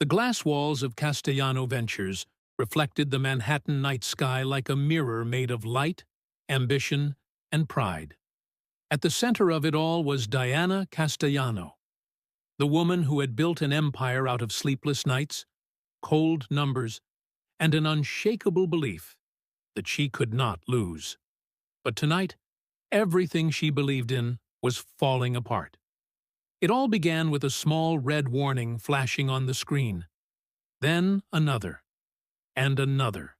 The glass walls of Castellano Ventures reflected the Manhattan night sky like a mirror made of light, ambition, and pride. At the center of it all was Diana Castellano, the woman who had built an empire out of sleepless nights, cold numbers, and an unshakable belief that she could not lose. But tonight, everything she believed in was falling apart. It all began with a small red warning flashing on the screen. Then another, and another.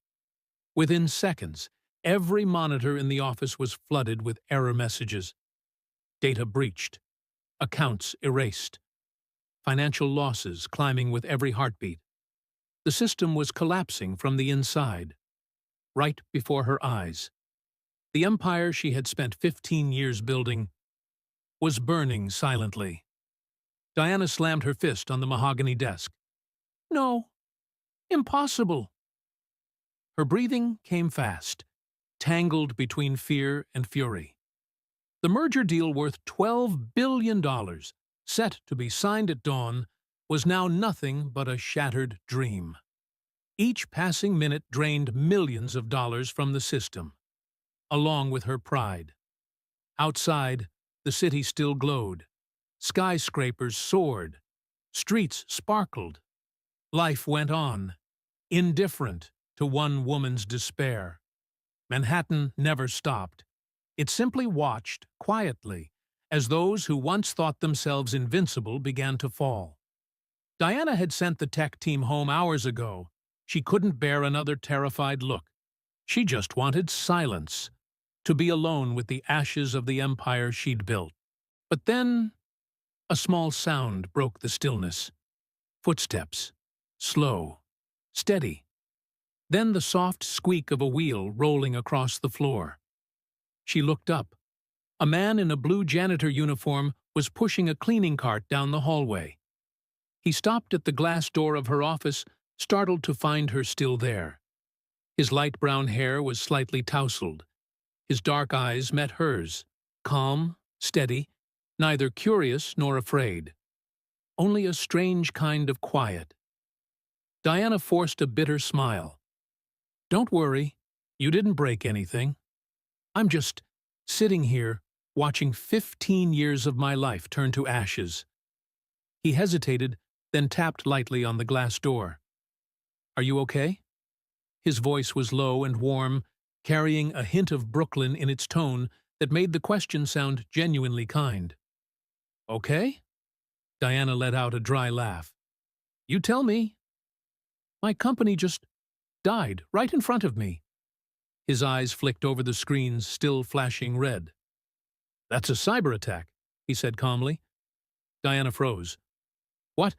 Within seconds, every monitor in the office was flooded with error messages. Data breached, accounts erased, financial losses climbing with every heartbeat. The system was collapsing from the inside, right before her eyes. The empire she had spent 15 years building was burning silently. Diana slammed her fist on the mahogany desk. No, impossible. Her breathing came fast, tangled between fear and fury. The merger deal worth $12 billion, set to be signed at dawn, was now nothing but a shattered dream. Each passing minute drained millions of dollars from the system, along with her pride. Outside, the city still glowed. Skyscrapers soared. Streets sparkled. Life went on, indifferent to one woman's despair. Manhattan never stopped. It simply watched, quietly, as those who once thought themselves invincible began to fall. Diana had sent the tech team home hours ago. She couldn't bear another terrified look. She just wanted silence, to be alone with the ashes of the empire she'd built. But then, a small sound broke the stillness. Footsteps, slow, steady. Then the soft squeak of a wheel rolling across the floor. She looked up. A man in a blue janitor uniform was pushing a cleaning cart down the hallway. He stopped at the glass door of her office, startled to find her still there. His light brown hair was slightly tousled. His dark eyes met hers, calm, steady, neither curious nor afraid. Only a strange kind of quiet. Diana forced a bitter smile. Don't worry, you didn't break anything. I'm just sitting here, watching 15 years of my life turn to ashes. He hesitated, then tapped lightly on the glass door. Are you okay? His voice was low and warm, carrying a hint of Brooklyn in its tone that made the question sound genuinely kind. Okay? Diana let out a dry laugh. You tell me. My company just died right in front of me. His eyes flicked over the screens, still flashing red. That's a cyberattack, he said calmly. Diana froze. What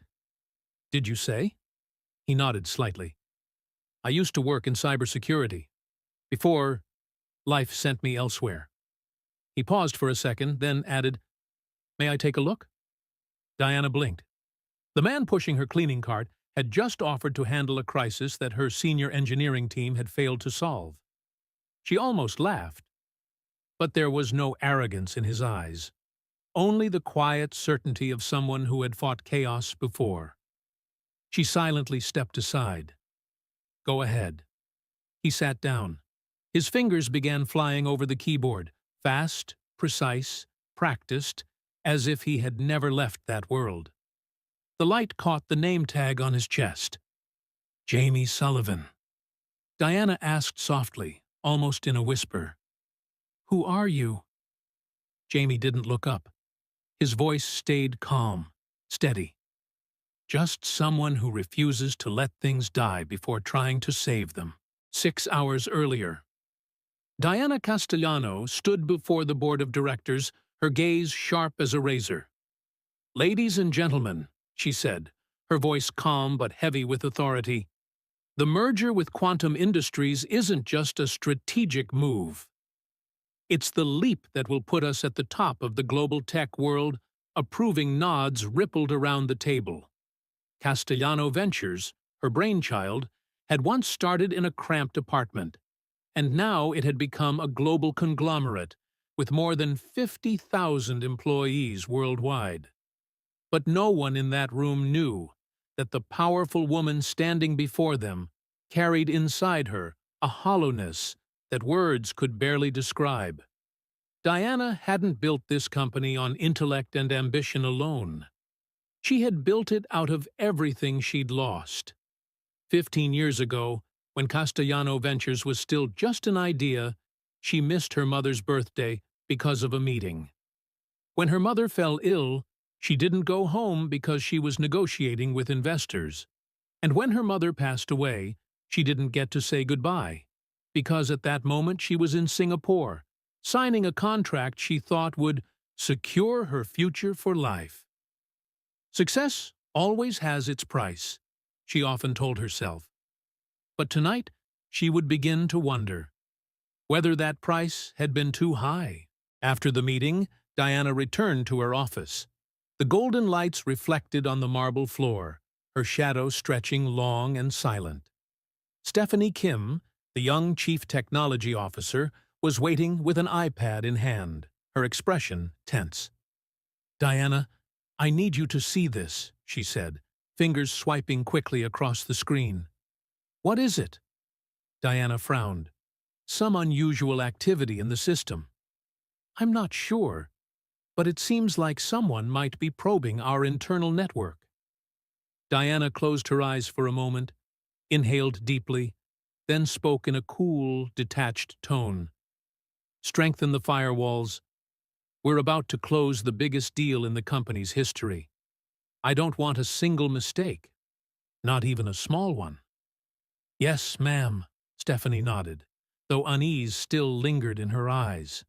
did you say? He nodded slightly. I used to work in cybersecurity. Before, life sent me elsewhere. He paused for a second, then added, May I take a look? Diana blinked. The man pushing her cleaning cart had just offered to handle a crisis that her senior engineering team had failed to solve. She almost laughed, but there was no arrogance in his eyes, only the quiet certainty of someone who had fought chaos before. She silently stepped aside. Go ahead. He sat down. His fingers began flying over the keyboard, fast, precise, practiced, as if he had never left that world. The light caught the name tag on his chest. Jamie Sullivan. Diana asked softly, almost in a whisper. Who are you? Jamie didn't look up. His voice stayed calm, steady. Just someone who refuses to let things die before trying to save them. 6 hours earlier. Diana Castellano stood before the board of directors, her gaze sharp as a razor. Ladies and gentlemen, she said, her voice calm but heavy with authority, the merger with Quantum Industries isn't just a strategic move. It's the leap that will put us at the top of the global tech world. Approving nods rippled around the table. Castellano Ventures, her brainchild, had once started in a cramped apartment, and now it had become a global conglomerate with more than 50,000 employees worldwide. But no one in that room knew that the powerful woman standing before them carried inside her a hollowness that words could barely describe. Diana hadn't built this company on intellect and ambition alone. She had built it out of everything she'd lost. 15 years ago, when Castellano Ventures was still just an idea, she missed her mother's birthday because of a meeting. When her mother fell ill, she didn't go home because she was negotiating with investors. And when her mother passed away, she didn't get to say goodbye, because at that moment she was in Singapore, signing a contract she thought would secure her future for life. Success always has its price, she often told herself. But tonight, she would begin to wonder whether that price had been too high. After the meeting, Diana returned to her office. The golden lights reflected on the marble floor, her shadow stretching long and silent. Stephanie Kim, the young chief technology officer, was waiting with an iPad in hand, her expression tense. "Diana, I need you to see this," she said, fingers swiping quickly across the screen. "What is it?" Diana frowned. "Some unusual activity in the system." "I'm not sure, but it seems like someone might be probing our internal network." Diana closed her eyes for a moment, inhaled deeply, then spoke in a cool, detached tone. "Strengthen the firewalls. We're about to close the biggest deal in the company's history. I don't want a single mistake, not even a small one." "Yes, ma'am," Stephanie nodded, though unease still lingered in her eyes.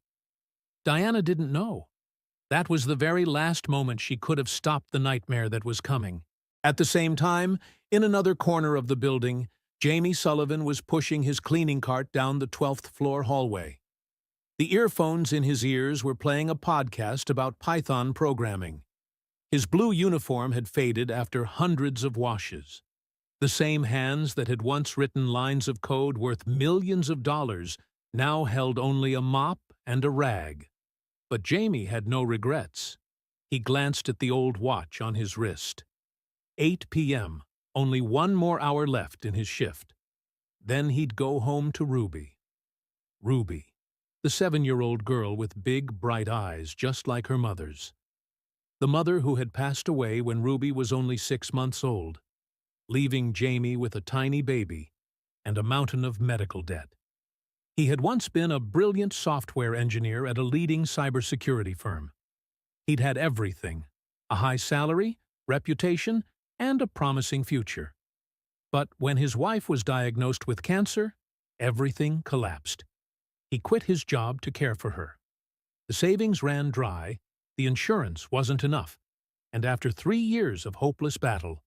Diana didn't know. That was the very last moment she could have stopped the nightmare that was coming. At the same time, in another corner of the building, Jamie Sullivan was pushing his cleaning cart down the 12th floor hallway. The earphones in his ears were playing a podcast about Python programming. His blue uniform had faded after hundreds of washes. The same hands that had once written lines of code worth millions of dollars now held only a mop and a rag. But Jamie had no regrets. He glanced at the old watch on his wrist. 8 p.m., only one more hour left in his shift. Then he'd go home to Ruby. Ruby, the 7-year-old girl with big, bright eyes just like her mother's. The mother who had passed away when Ruby was only 6 months old, leaving Jamie with a tiny baby and a mountain of medical debt. He had once been a brilliant software engineer at a leading cybersecurity firm. He'd had everything: a high salary, reputation, and a promising future. But when his wife was diagnosed with cancer, everything collapsed. He quit his job to care for her. The savings ran dry, the insurance wasn't enough, and after 3 years of hopeless battle,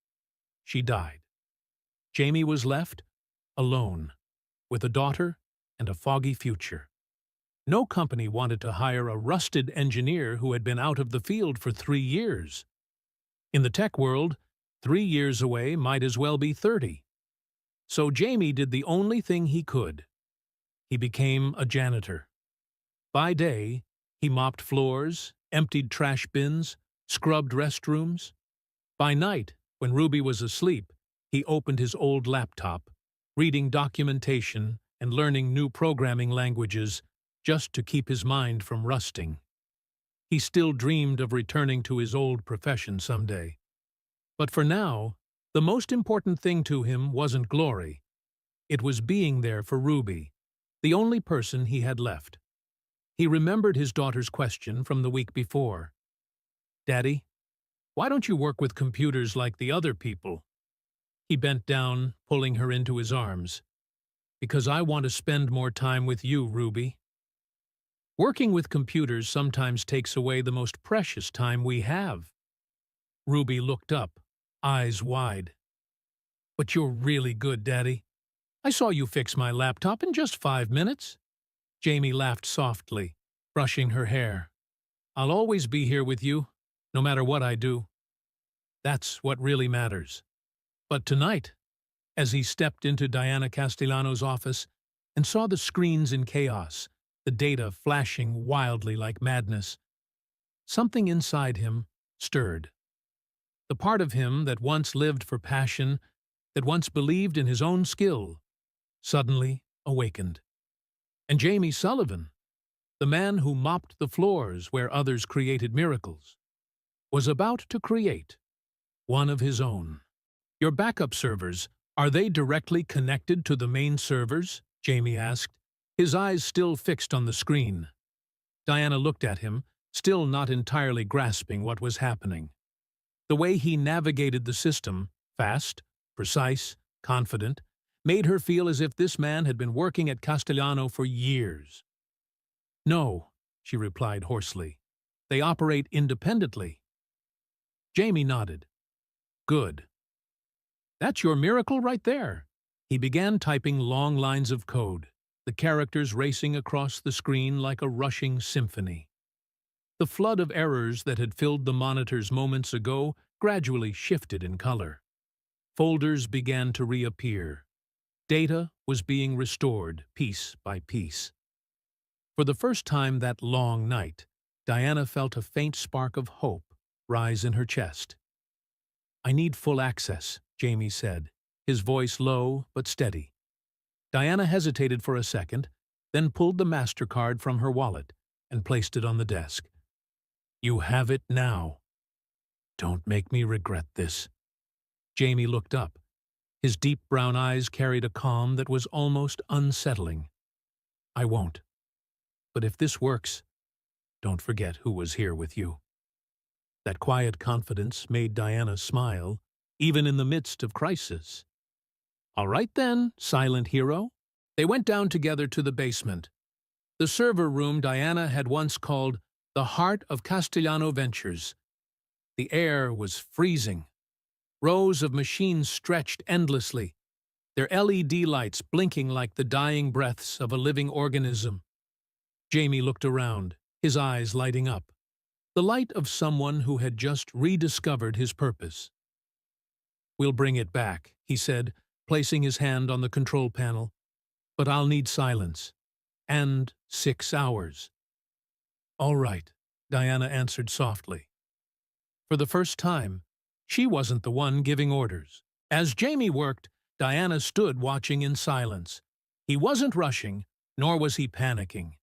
she died. Jamie was left alone, with a daughter and a foggy future. No company wanted to hire a rusted engineer who had been out of the field for 3 years. In the tech world, 3 years away might as well be 30. So Jamie did the only thing he could. He became a janitor. By day, he mopped floors, emptied trash bins, scrubbed restrooms. By night, when Ruby was asleep, he opened his old laptop, reading documentation and learning new programming languages just to keep his mind from rusting. He still dreamed of returning to his old profession someday. But for now, the most important thing to him wasn't glory. It was being there for Ruby, the only person he had left. He remembered his daughter's question from the week before. "Daddy, why don't you work with computers like the other people?" He bent down, pulling her into his arms. "Because I want to spend more time with you, Ruby." Working with computers sometimes takes away the most precious time we have. Ruby looked up, eyes wide. "But you're really good, Daddy. I saw you fix my laptop in just 5 minutes." Jamie laughed softly, brushing her hair. "I'll always be here with you, no matter what I do. That's what really matters." But tonight, as he stepped into Diana Castellano's office and saw the screens in chaos, the data flashing wildly like madness, something inside him stirred. The part of him that once lived for passion, that once believed in his own skill, suddenly awakened. And Jamie Sullivan, the man who mopped the floors where others created miracles, was about to create one of his own. Your backup servers, are they directly connected to the main servers? Jamie asked, his eyes still fixed on the screen. Diana looked at him, still not entirely grasping what was happening. The way he navigated the system, fast, precise, confident, made her feel as if this man had been working at Castellano for years. No, she replied hoarsely. They operate independently. Jamie nodded. Good. That's your miracle right there. He began typing long lines of code, the characters racing across the screen like a rushing symphony. The flood of errors that had filled the monitors moments ago gradually shifted in color. Folders began to reappear. Data was being restored piece by piece. For the first time that long night, Diana felt a faint spark of hope rise in her chest. I need full access, Jamie said, his voice low but steady. Diana hesitated for a second, then pulled the MasterCard from her wallet and placed it on the desk. You have it now. Don't make me regret this. Jamie looked up. His deep brown eyes carried a calm that was almost unsettling. I won't. But if this works, don't forget who was here with you. That quiet confidence made Diana smile, even in the midst of crisis. All right then, silent hero. They went down together to the basement. The server room Diana had once called the heart of Castellano Ventures. The air was freezing. Rows of machines stretched endlessly, their LED lights blinking like the dying breaths of a living organism. Jamie looked around, his eyes lighting up, the light of someone who had just rediscovered his purpose. We'll bring it back, he said, placing his hand on the control panel. But I'll need silence. And 6 hours. All right, Diana answered softly. For the first time, she wasn't the one giving orders. As Jamie worked, Diana stood watching in silence. He wasn't rushing, nor was he panicking.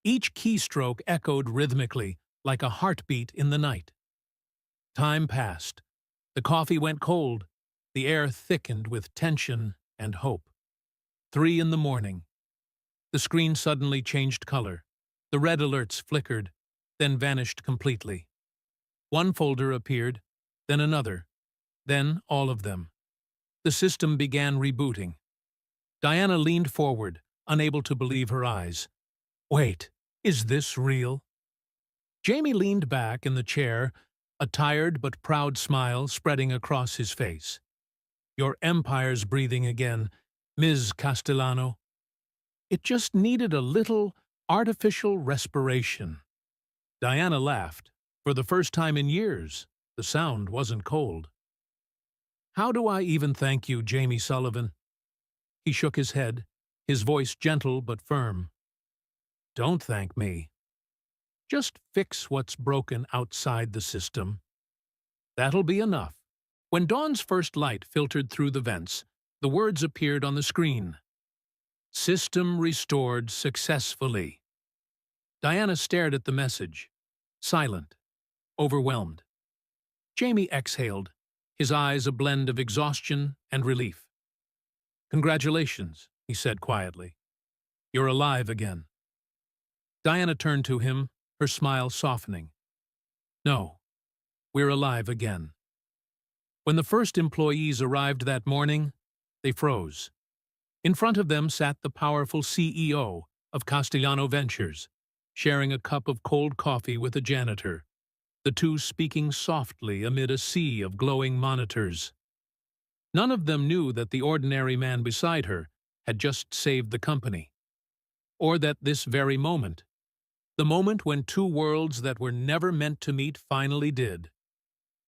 Each keystroke echoed rhythmically, like a heartbeat in the night. Time passed. The coffee went cold. The air thickened with tension and hope. 3 in the morning. The screen suddenly changed color. The red alerts flickered, then vanished completely. One folder appeared, then another, then all of them. The system began rebooting. Diana leaned forward, unable to believe her eyes. Wait, is this real? Jamie leaned back in the chair, a tired but proud smile spreading across his face. Your empire's breathing again, Ms. Castellano. It just needed a little artificial respiration. Diana laughed. For the first time in years, the sound wasn't cold. How do I even thank you, Jamie Sullivan? He shook his head, his voice gentle but firm. Don't thank me. Just fix what's broken outside the system. That'll be enough. When Dawn's first light filtered through the vents, the words appeared on the screen. System restored successfully. Diana stared at the message, silent, overwhelmed. Jamie exhaled, his eyes a blend of exhaustion and relief. Congratulations, he said quietly. You're alive again. Diana turned to him, her smile softening. No, we're alive again. When the first employees arrived that morning, they froze. In front of them sat the powerful CEO of Castellano Ventures, sharing a cup of cold coffee with a janitor, the two speaking softly amid a sea of glowing monitors. None of them knew that the ordinary man beside her had just saved the company, or that this very moment, the moment when two worlds that were never meant to meet finally did,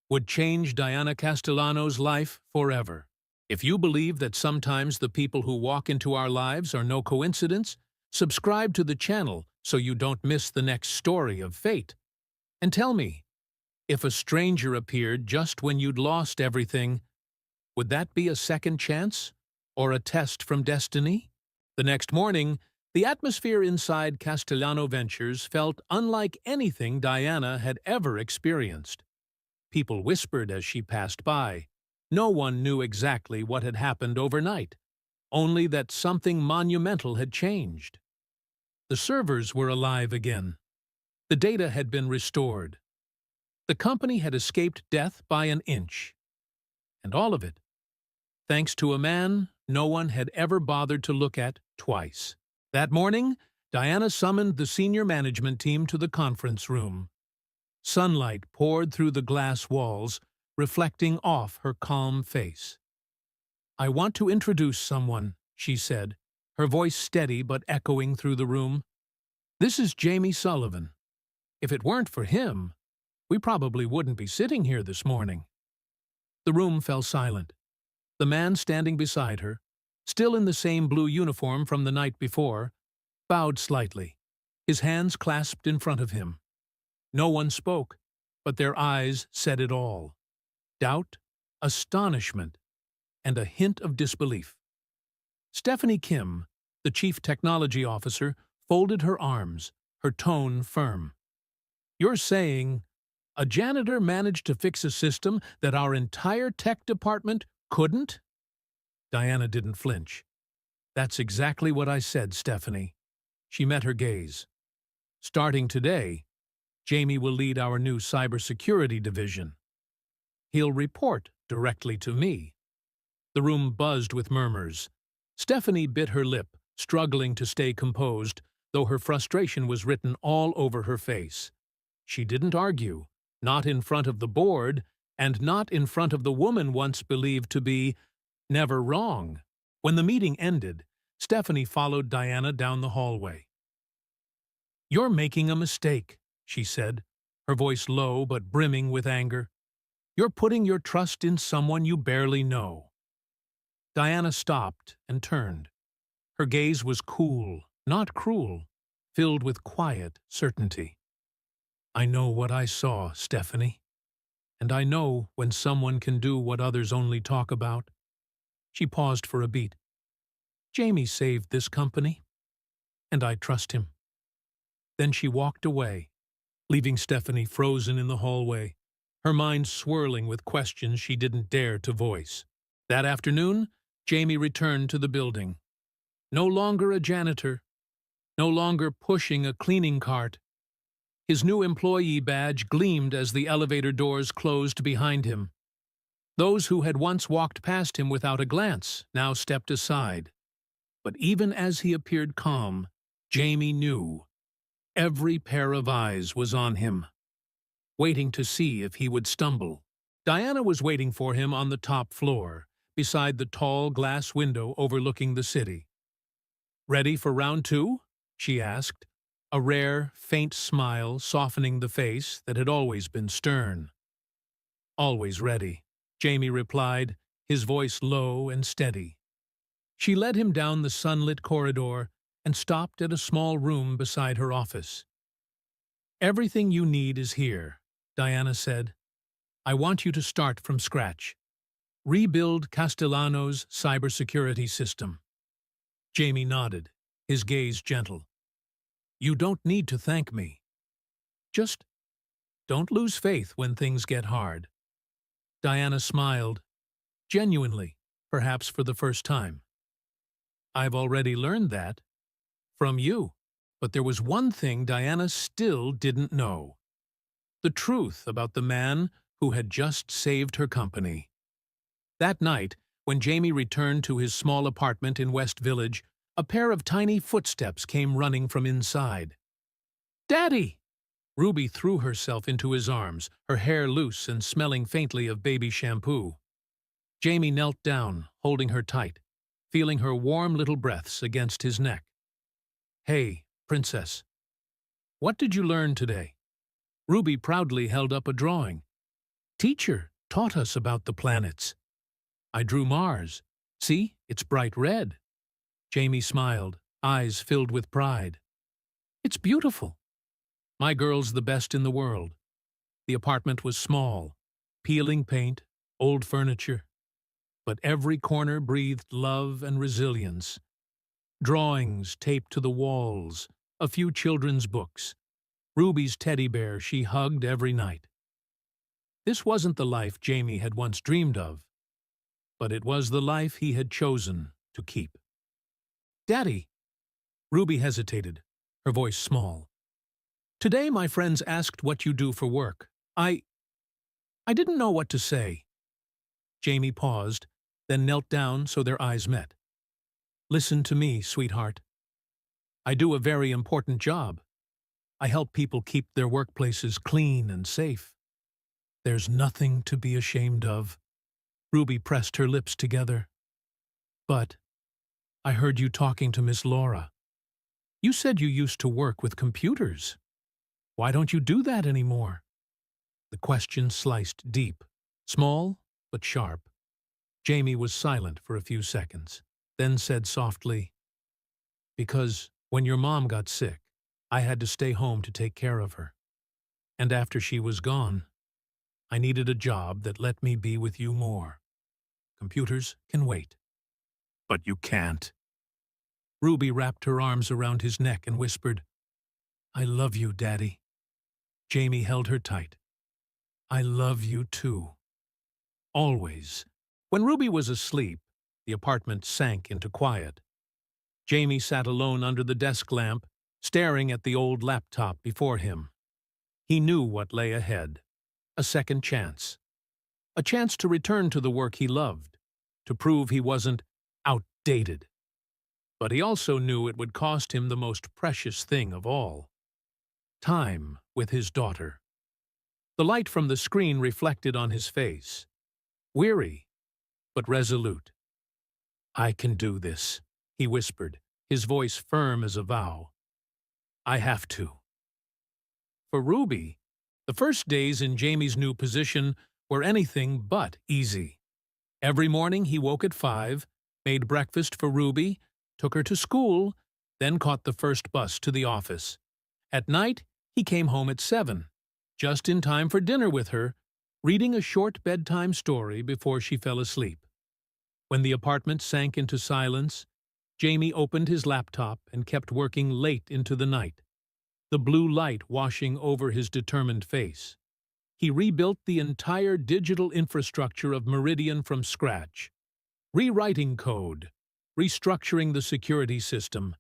would change Diana Castellano's life forever. If you believe that sometimes the people who walk into our lives are no coincidence, subscribe to the channel so you don't miss the next story of fate. And tell me, If a stranger appeared just when you'd lost everything, would that be a second chance? Or a test from destiny? The next morning, the atmosphere inside Castellano Ventures felt unlike anything Diana had ever experienced. People whispered as she passed by. No one knew exactly what had happened overnight, only that something monumental had changed. The servers were alive again. The data had been restored. The company had escaped death by an inch. And all of it, thanks to a man no one had ever bothered to look at twice. That morning, Diana summoned the senior management team to the conference room. Sunlight poured through the glass walls, reflecting off her calm face. "I want to introduce someone," she said, her voice steady but echoing through the room. "This is Jamie Sullivan. If it weren't for him, we probably wouldn't be sitting here this morning." The room fell silent. The man standing beside her, still in the same blue uniform from the night before, bowed slightly, his hands clasped in front of him. No one spoke, but their eyes said it all. Doubt, astonishment, and a hint of disbelief. Stephanie Kim, the chief technology officer, folded her arms, her tone firm. "You're saying a janitor managed to fix a system that our entire tech department couldn't?" Diana didn't flinch. "That's exactly what I said, Stephanie." She met her gaze. "Starting today, Jamie will lead our new cybersecurity division. He'll report directly to me." The room buzzed with murmurs. Stephanie bit her lip, struggling to stay composed, though her frustration was written all over her face. She didn't argue, not in front of the board, and not in front of the woman once believed to be never wrong. When the meeting ended, Stephanie followed Diana down the hallway. "You're making a mistake," she said, her voice low but brimming with anger. "You're putting your trust in someone you barely know." Diana stopped and turned. Her gaze was cool, not cruel, filled with quiet certainty. "I know what I saw, Stephanie. And I know when someone can do what others only talk about." She paused for a beat. "Jamie saved this company, and I trust him." Then she walked away, leaving Stephanie frozen in the hallway, her mind swirling with questions she didn't dare to voice. That afternoon, Jamie returned to the building. No longer a janitor, no longer pushing a cleaning cart. His new employee badge gleamed as the elevator doors closed behind him. Those who had once walked past him without a glance now stepped aside. But even as he appeared calm, Jamie knew. Every pair of eyes was on him, waiting to see if he would stumble. Diana was waiting for him on the top floor, beside the tall glass window overlooking the city. "Ready for round two?" she asked, a rare, faint smile softening the face that had always been stern. "Always ready," Jamie replied, his voice low and steady. She led him down the sunlit corridor and stopped at a small room beside her office. "Everything you need is here," Diana said. "I want you to start from scratch. Rebuild Castellano's cybersecurity system." Jamie nodded, his gaze gentle. "You don't need to thank me. Just don't lose faith when things get hard." Diana smiled, genuinely, perhaps for the first time. "I've already learned that. From you." But there was one thing Diana still didn't know. The truth about the man who had just saved her company. That night, when Jamie returned to his small apartment in West Village, a pair of tiny footsteps came running from inside. "Daddy!" Ruby threw herself into his arms, her hair loose and smelling faintly of baby shampoo. Jamie knelt down, holding her tight, feeling her warm little breaths against his neck. "Hey, Princess. What did you learn today?" Ruby proudly held up a drawing. "Teacher taught us about the planets. I drew Mars. See, it's bright red." Jamie smiled, eyes filled with pride. "It's beautiful. My girl's the best in the world." The apartment was small, peeling paint, old furniture, but every corner breathed love and resilience. Drawings taped to the walls, a few children's books, Ruby's teddy bear she hugged every night. This wasn't the life Jamie had once dreamed of, but it was the life he had chosen to keep. "Daddy," Ruby hesitated, her voice small. "Today my friends asked what you do for work. I didn't know what to say." Jamie paused, then knelt down so their eyes met. "Listen to me, sweetheart. I do a very important job. I help people keep their workplaces clean and safe. There's nothing to be ashamed of." Ruby pressed her lips together. "But I heard you talking to Miss Laura. You said you used to work with computers. Why don't you do that anymore?" The question sliced deep, small but sharp. Jamie was silent for a few seconds, then said softly, "Because when your mom got sick, I had to stay home to take care of her. And after she was gone, I needed a job that let me be with you more. Computers can wait." "But you can't." Ruby wrapped her arms around his neck and whispered, "I love you, Daddy." Jamie held her tight. "I love you too. Always." When Ruby was asleep, the apartment sank into quiet. Jamie sat alone under the desk lamp, staring at the old laptop before him. He knew what lay ahead. A second chance. A chance to return to the work he loved, to prove he wasn't outdated. But he also knew it would cost him the most precious thing of all: time with his daughter. The light from the screen reflected on his face. Weary, but resolute. "I can do this," he whispered, his voice firm as a vow. "I have to." For Ruby, the first days in Jamie's new position were anything but easy. Every morning he woke at 5, made breakfast for Ruby, took her to school, then caught the first bus to the office. At night, he came home at 7, just in time for dinner with her, reading a short bedtime story before she fell asleep. When the apartment sank into silence, Jamie opened his laptop and kept working late into the night, the blue light washing over his determined face. He rebuilt the entire digital infrastructure of Meridian from scratch, rewriting code, restructuring the security system,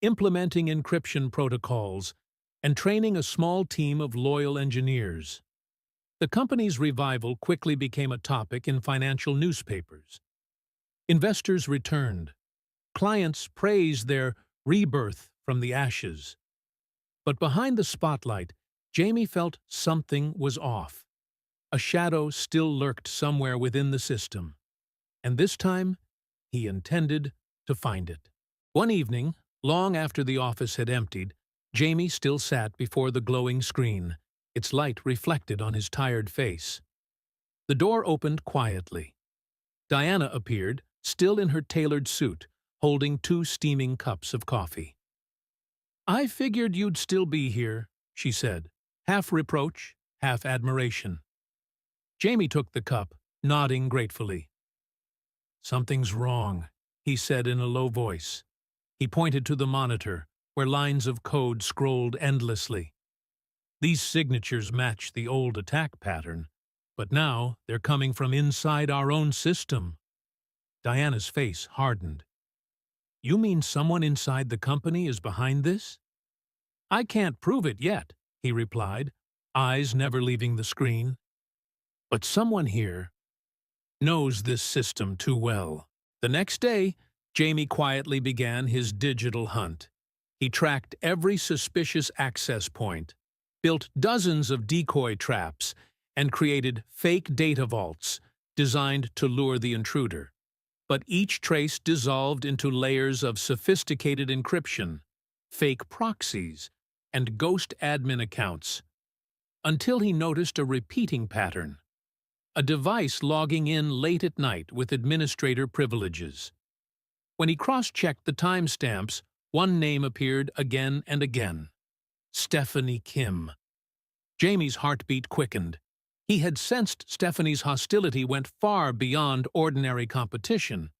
implementing encryption protocols, and training a small team of loyal engineers. The company's revival quickly became a topic in financial newspapers. Investors returned. Clients praised their rebirth from the ashes. But behind the spotlight, Jamie felt something was off. A shadow still lurked somewhere within the system. And this time, he intended to find it. One evening, long after the office had emptied, Jamie still sat before the glowing screen, its light reflected on his tired face. The door opened quietly. Diana appeared, still in her tailored suit, holding 2 steaming cups of coffee. "I figured you'd still be here," she said, half reproach, half admiration. Jamie took the cup, nodding gratefully. "Something's wrong," he said in a low voice. He pointed to the monitor, where lines of code scrolled endlessly. "These signatures match the old attack pattern, but now they're coming from inside our own system." Diana's face hardened. "You mean someone inside the company is behind this?" "I can't prove it yet," he replied, eyes never leaving the screen. "But someone here knows this system too well." The next day, Jamie quietly began his digital hunt. He tracked every suspicious access point, built dozens of decoy traps, and created fake data vaults designed to lure the intruder. But each trace dissolved into layers of sophisticated encryption, fake proxies, and ghost admin accounts, until he noticed a repeating pattern: a device logging in late at night with administrator privileges. When he cross-checked the timestamps, one name appeared again and again: Stephanie Kim. Jamie's heartbeat quickened. He had sensed Stephanie's hostility went far beyond ordinary competition.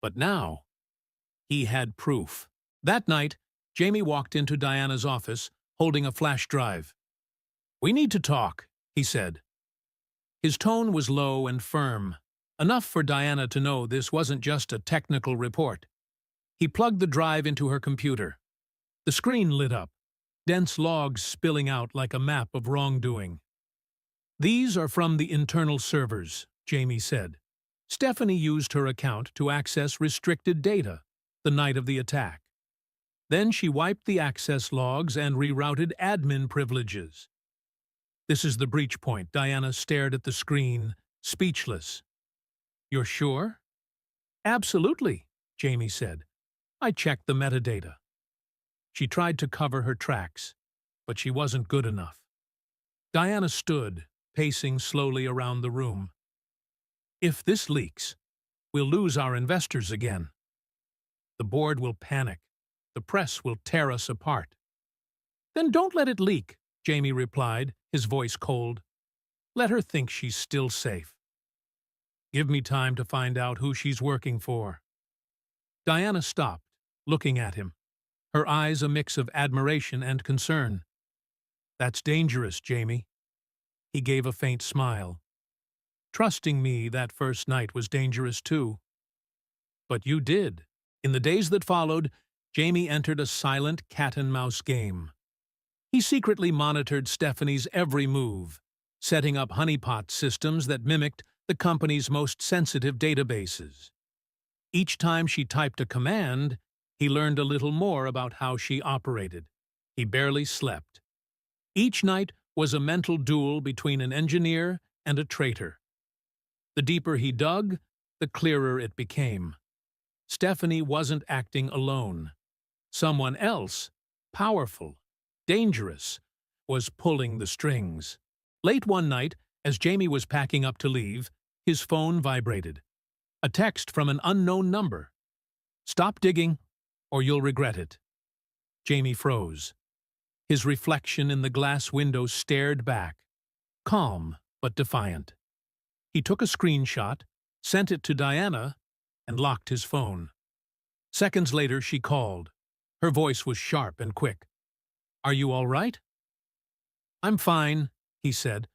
But now, he had proof. That night, Jamie walked into Diana's office, holding a flash drive. "We need to talk," he said. His tone was low and firm, enough for Diana to know this wasn't just a technical report. He plugged the drive into her computer. The screen lit up, dense logs spilling out like a map of wrongdoing. "These are from the internal servers," Jamie said. "Stephanie used her account to access restricted data the night of the attack. Then she wiped the access logs and rerouted admin privileges." "This is the breach point." Diana stared at the screen, speechless. "You're sure?" "Absolutely," Jamie said. "I checked the metadata." She tried to cover her tracks, but she wasn't good enough. Diana stood, pacing slowly around the room. "If this leaks, we'll lose our investors again. The board will panic. The press will tear us apart." "Then don't let it leak," Jamie replied, his voice cold. "Let her think she's still safe. Give me time to find out who she's working for." Diana stopped, looking at him, her eyes a mix of admiration and concern. "That's dangerous, Jamie." He gave a faint smile. "Trusting me that first night was dangerous too." "But you did." In the days that followed, Jamie entered a silent cat-and-mouse game. He secretly monitored Stephanie's every move, setting up honeypot systems that mimicked the company's most sensitive databases. Each time she typed a command, he learned a little more about how she operated. He barely slept. Each night was a mental duel between an engineer and a traitor. The deeper he dug, the clearer it became. Stephanie wasn't acting alone. Someone else, powerful, dangerous, was pulling the strings. Late one night, as Jamie was packing up to leave, his phone vibrated. A text from an unknown number. "Stop digging, or you'll regret it." Jamie froze. His reflection in the glass window stared back, calm but defiant. He took a screenshot, sent it to Diana, and locked his phone. Seconds later, she called. Her voice was sharp and quick. "Are you all right?" "I'm fine," he said,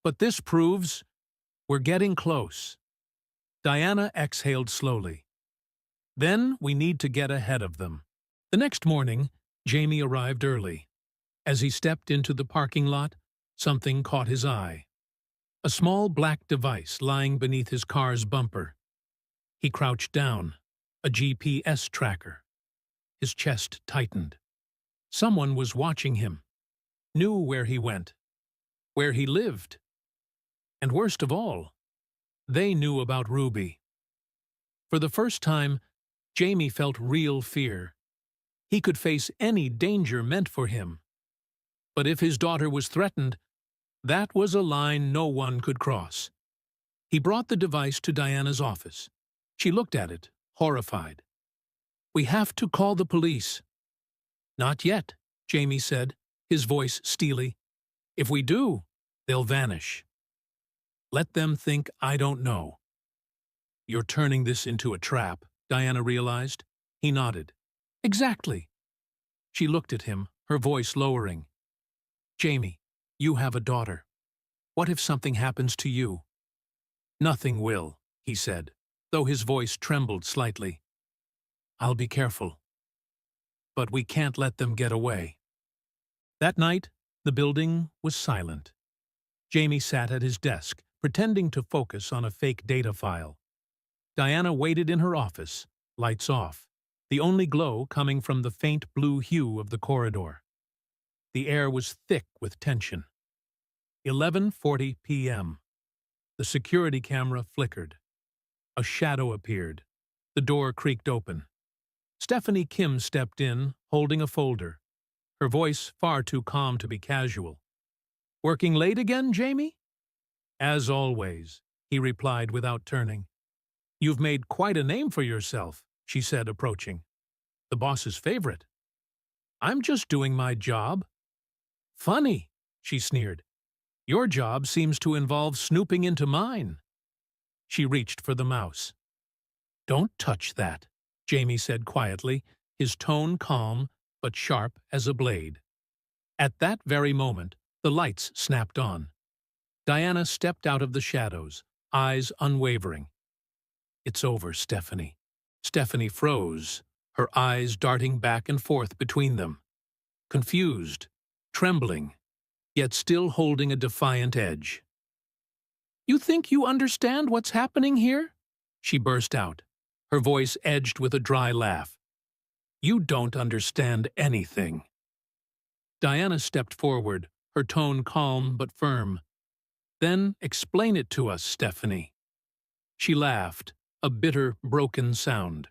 "but this proves we're getting close." Diana exhaled slowly. "Then we need to get ahead of them." The next morning, Jamie arrived early. As he stepped into the parking lot, something caught his eye. A small black device lying beneath his car's bumper. He crouched down, a GPS tracker. His chest tightened. Someone was watching him, knew where he went, where he lived. And worst of all, they knew about Ruby. For the first time, Jamie felt real fear. He could face any danger meant for him. But if his daughter was threatened, that was a line no one could cross. He brought the device to Diana's office. She looked at it, horrified. "We have to call the police." "Not yet," Jamie said, his voice steely. "If we do, they'll vanish. Let them think I don't know." "You're turning this into a trap," Diana realized. He nodded. "Exactly." She looked at him, her voice lowering. "Jamie, you have a daughter. What if something happens to you?" "Nothing will," he said, though his voice trembled slightly. "I'll be careful. But we can't let them get away." That night, the building was silent. Jamie sat at his desk, pretending to focus on a fake data file. Diana waited in her office, lights off, the only glow coming from the faint blue hue of the corridor. The air was thick with tension. 11:40 p.m. The security camera flickered. A shadow appeared. The door creaked open. Stephanie Kim stepped in, holding a folder, her voice far too calm to be casual. "Working late again, Jamie?" "As always," he replied without turning. "You've made quite a name for yourself," she said, approaching. "The boss's favorite." "I'm just doing my job." "Funny," she sneered. Your job seems to involve snooping into mine. She reached for the mouse. Don't touch that, Jamie said quietly, his tone calm but sharp as a blade. At that very moment, the lights snapped on. Diana stepped out of the shadows, eyes unwavering. It's over, Stephanie. Stephanie froze, her eyes darting back and forth between them. Confused, trembling, yet still holding a defiant edge. You think you understand what's happening here? She burst out, her voice edged with a dry laugh. You don't understand anything. Diana stepped forward, her tone calm but firm. Then explain it to us, Stephanie. She laughed, a bitter, broken sound.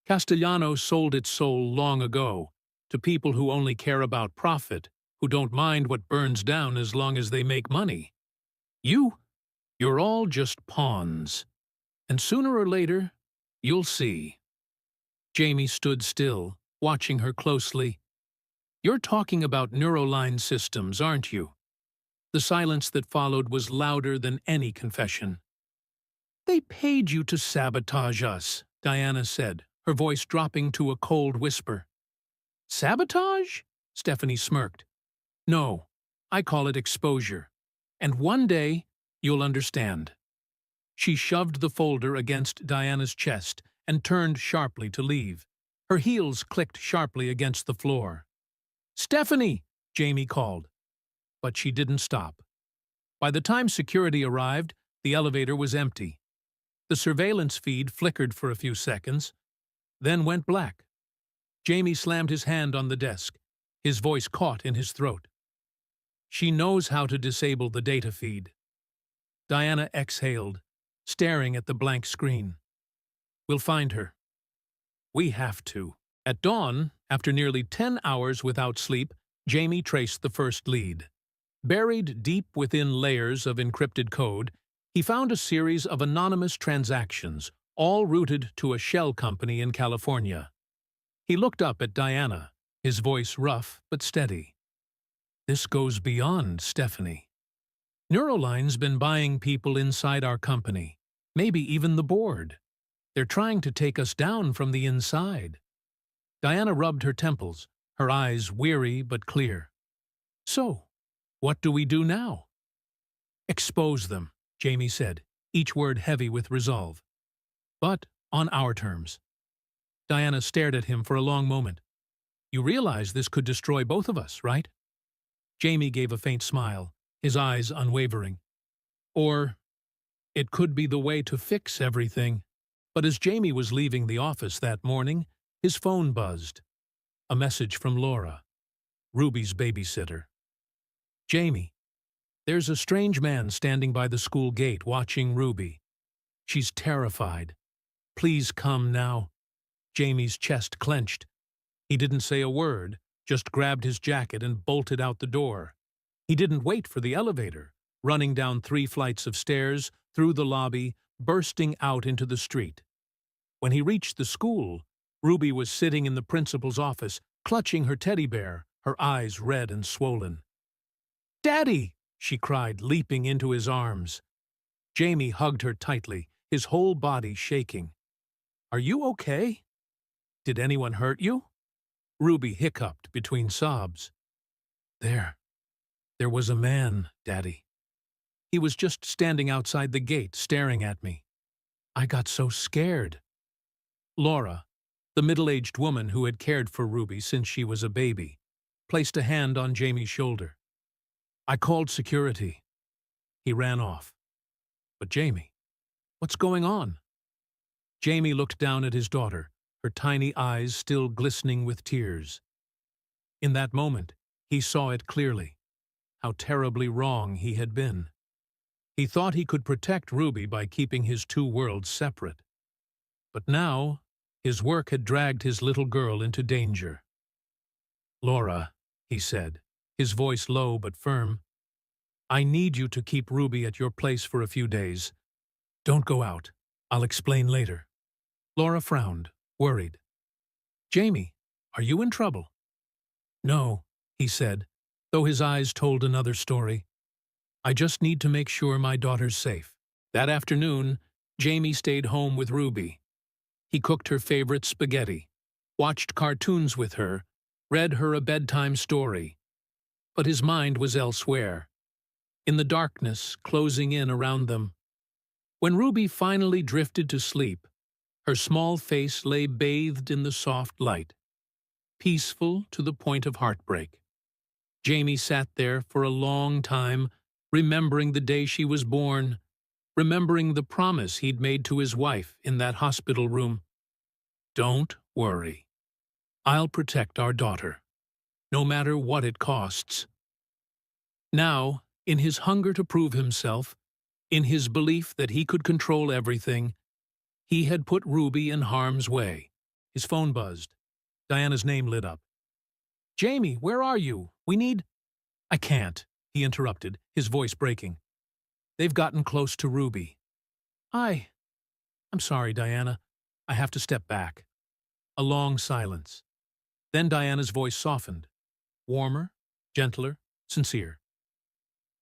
Castellano sold its soul long ago, to people who only care about profit, who don't mind what burns down as long as they make money. You're all just pawns. And sooner or later, you'll see. Jamie stood still, watching her closely. You're talking about neuroline systems, aren't you? The silence that followed was louder than any confession. They paid you to sabotage us, Diana said, her voice dropping to a cold whisper. Sabotage? Stephanie smirked. No, I call it exposure. And one day, you'll understand. She shoved the folder against Diana's chest and turned sharply to leave. Her heels clicked sharply against the floor. Stephanie, Jamie called. But she didn't stop. By the time security arrived, the elevator was empty. The surveillance feed flickered for a few seconds, then went black. Jamie slammed his hand on the desk, his voice caught in his throat. She knows how to disable the data feed. Diana exhaled, staring at the blank screen. We'll find her. We have to. At dawn, after nearly 10 hours without sleep, Jamie traced the first lead. Buried deep within layers of encrypted code, he found a series of anonymous transactions, all routed to a shell company in California. He looked up at Diana, his voice rough but steady. This goes beyond Stephanie. Neuroline's been buying people inside our company, maybe even the board. They're trying to take us down from the inside. Diana rubbed her temples, her eyes weary but clear. So, what do we do now? Expose them, Jamie said, each word heavy with resolve. But on our terms. Diana stared at him for a long moment. You realize this could destroy both of us, right? Jamie gave a faint smile, his eyes unwavering. Or it could be the way to fix everything. But as Jamie was leaving the office that morning, his phone buzzed. A message from Laura, Ruby's babysitter. Jamie, there's a strange man standing by the school gate watching Ruby. She's terrified. Please come now. Jamie's chest clenched. He didn't say a word, just grabbed his jacket and bolted out the door. He didn't wait for the elevator, running down 3 flights of stairs, through the lobby, bursting out into the street. When he reached the school, Ruby was sitting in the principal's office, clutching her teddy bear, her eyes red and swollen. Daddy! She cried, leaping into his arms. Jamie hugged her tightly, his whole body shaking. Are you okay? Did anyone hurt you? Ruby hiccuped between sobs. There was a man, Daddy. He was just standing outside the gate, staring at me. I got so scared. Laura, the middle-aged woman who had cared for Ruby since she was a baby, placed a hand on Jamie's shoulder. I called security. He ran off. But Jamie, what's going on? Jamie looked down at his daughter, her tiny eyes still glistening with tears. In that moment, he saw it clearly, how terribly wrong he had been. He thought he could protect Ruby by keeping his 2 worlds separate. But now, his work had dragged his little girl into danger. Laura, he said, his voice low but firm, I need you to keep Ruby at your place for a few days. Don't go out. I'll explain later. Laura frowned, worried. Jamie, are you in trouble? No, he said, though his eyes told another story. I just need to make sure my daughter's safe. That afternoon, Jamie stayed home with Ruby. He cooked her favorite spaghetti, watched cartoons with her, read her a bedtime story. But his mind was elsewhere, in the darkness closing in around them. When Ruby finally drifted to sleep, her small face lay bathed in the soft light, peaceful to the point of heartbreak. Jamie sat there for a long time, remembering the day she was born, remembering the promise he'd made to his wife in that hospital room. Don't worry. I'll protect our daughter, no matter what it costs. Now, in his hunger to prove himself, in his belief that he could control everything, he had put Ruby in harm's way. His phone buzzed. Diana's name lit up. "Jamie, where are you? We need—" "I can't," he interrupted, his voice breaking. "They've gotten close to Ruby." I'm sorry, Diana. I have to step back." A long silence. Then Diana's voice softened. Warmer, gentler, sincere.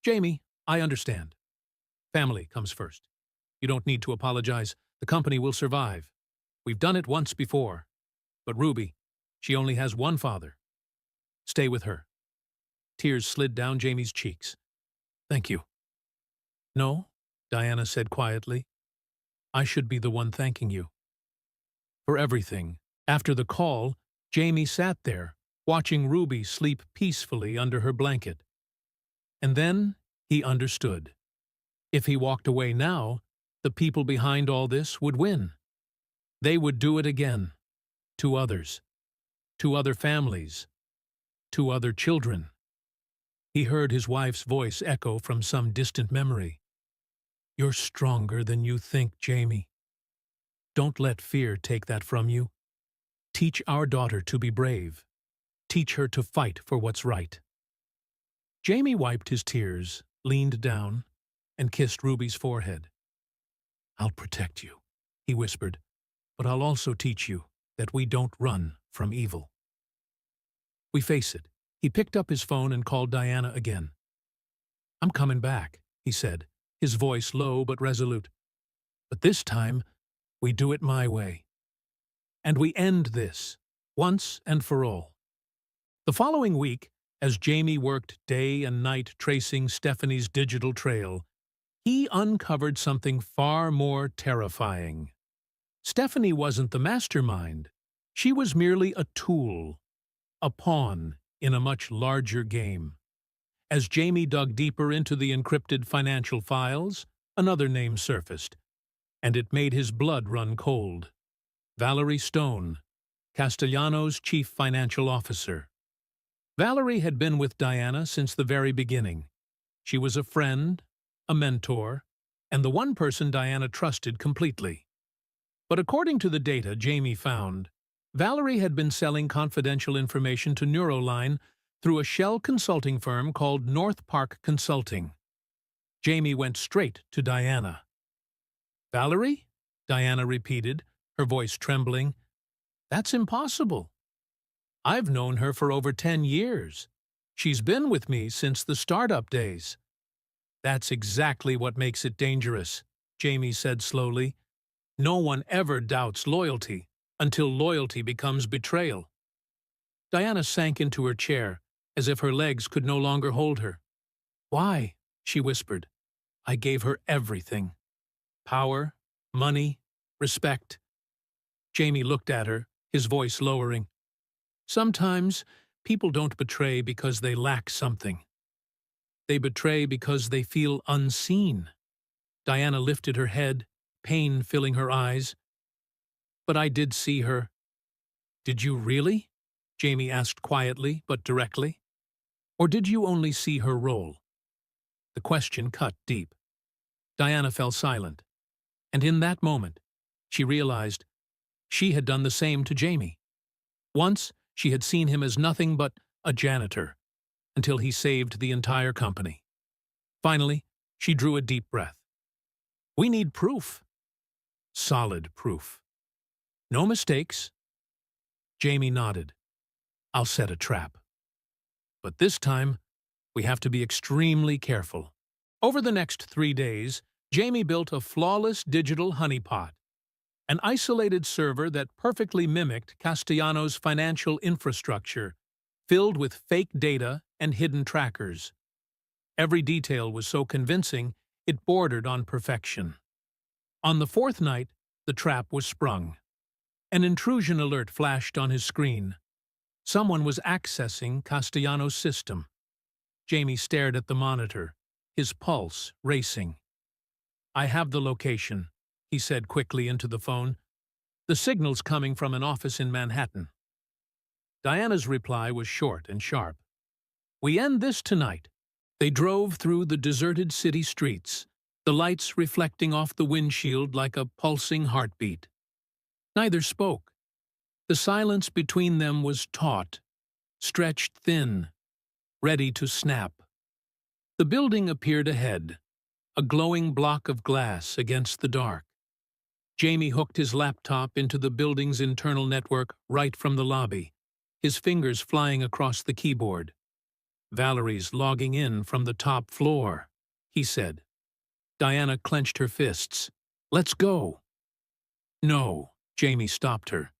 "Jamie, I understand. Family comes first. You don't need to apologize. The company will survive. We've done it once before. But Ruby, she only has one father. Stay with her." Tears slid down Jamie's cheeks. "Thank you." "No," Diana said quietly. "I should be the one thanking you. For everything." After the call, Jamie sat there, watching Ruby sleep peacefully under her blanket. And then he understood. If he walked away now, the people behind all this would win. They would do it again. To others. To other families. To other children. He heard his wife's voice echo from some distant memory. "You're stronger than you think, Jamie. Don't let fear take that from you. Teach our daughter to be brave. Teach her to fight for what's right." Jamie wiped his tears, leaned down, and kissed Ruby's forehead. "I'll protect you," he whispered, "but I'll also teach you that we don't run from evil. We face it." He picked up his phone and called Diana again. "I'm coming back," he said, his voice low but resolute. "But this time, we do it my way. And we end this, once and for all." The following week, as Jamie worked day and night tracing Stephanie's digital trail, he uncovered something far more terrifying. Stephanie wasn't the mastermind. She was merely a tool, a pawn in a much larger game. As Jamie dug deeper into the encrypted financial files, another name surfaced, and it made his blood run cold. Valerie Stone, Castellano's chief financial officer. Valerie had been with Diana since the very beginning. She was a friend, a mentor, and the one person Diana trusted completely. But according to the data Jamie found, Valerie had been selling confidential information to Neuroline through a shell consulting firm called North Park Consulting. Jamie went straight to Diana. "Valerie?" Diana repeated, her voice trembling. "That's impossible. I've known her for over 10 years. She's been with me since the startup days." "That's exactly what makes it dangerous," Jamie said slowly. "No one ever doubts loyalty until loyalty becomes betrayal." Diana sank into her chair, as if her legs could no longer hold her. "Why?" she whispered. "I gave her everything. Power, money, respect." Jamie looked at her, his voice lowering. "Sometimes people don't betray because they lack something. They betray because they feel unseen." Diana lifted her head, pain filling her eyes. "But I did see her." "Did you really?" Jamie asked quietly but directly. "Or did you only see her role?" The question cut deep. Diana fell silent, and in that moment, she realized she had done the same to Jamie. Once, she had seen him as nothing but a janitor, until he saved the entire company. Finally, she drew a deep breath. "We need proof. Solid proof. No mistakes." Jamie nodded. "I'll set a trap. But this time, we have to be extremely careful." Over the next 3 days, Jamie built a flawless digital honeypot, an isolated server that perfectly mimicked Castellano's financial infrastructure, filled with fake data and hidden trackers. Every detail was so convincing, it bordered on perfection. On the fourth night, the trap was sprung. An intrusion alert flashed on his screen. Someone was accessing Castellano's system. Jamie stared at the monitor, his pulse racing. "I have the location," he said quickly into the phone. "The signal's coming from an office in Manhattan." Diana's reply was short and sharp. "We end this tonight." They drove through the deserted city streets, the lights reflecting off the windshield like a pulsing heartbeat. Neither spoke. The silence between them was taut, stretched thin, ready to snap. The building appeared ahead, a glowing block of glass against the dark. Jamie hooked his laptop into the building's internal network right from the lobby, his fingers flying across the keyboard. "Valerie's logging in from the top floor," he said. Diana clenched her fists. "Let's go." "No," Jamie stopped her.